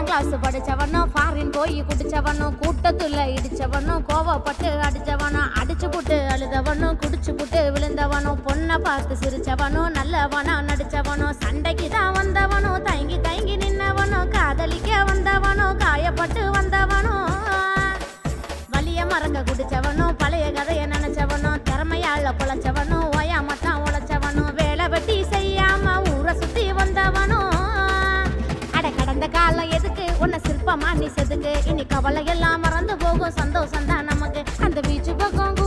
8ஆம் class படிச்சவனும் foreign போய் குடிச்சவனும் கூட்டத்துல இடிச்சவனும் கோவப்பட்டு அடிச்சவனும் அடிச்சு புட்டு அழுதவனும் குடிச்சு புட்டு விழுந்தவனும் பொண்ணை பார்த்து சிரிச்சவனும் நல்லவனா நடிச்சவனும் சண்டைக்கு தான் வந்தவனும் தயங்கி தயங்கி நின்னவனும் காதலிக்க வந்தவனும் காயப்பட்டு வந்தவனும் வலிய மறக்க குடிச்சவனும் பழைய கதையை நினைச்சவனும் திறமையால பொழைச்சவனும் ஓயாமத்தான் உழைச்சவனும் வேலை வெட்டி செய்யாம ஊரை சுத்தி வந்தவனும் அட கடந்த காலம் எதுக்கு உன்னை சிற்பமா நீ செதுக்கு இனி கவலை எல்லாம் மறந்து போகும் சந்தோஷம் தான் நமக்கு அந்த பீச்சு பக்கம்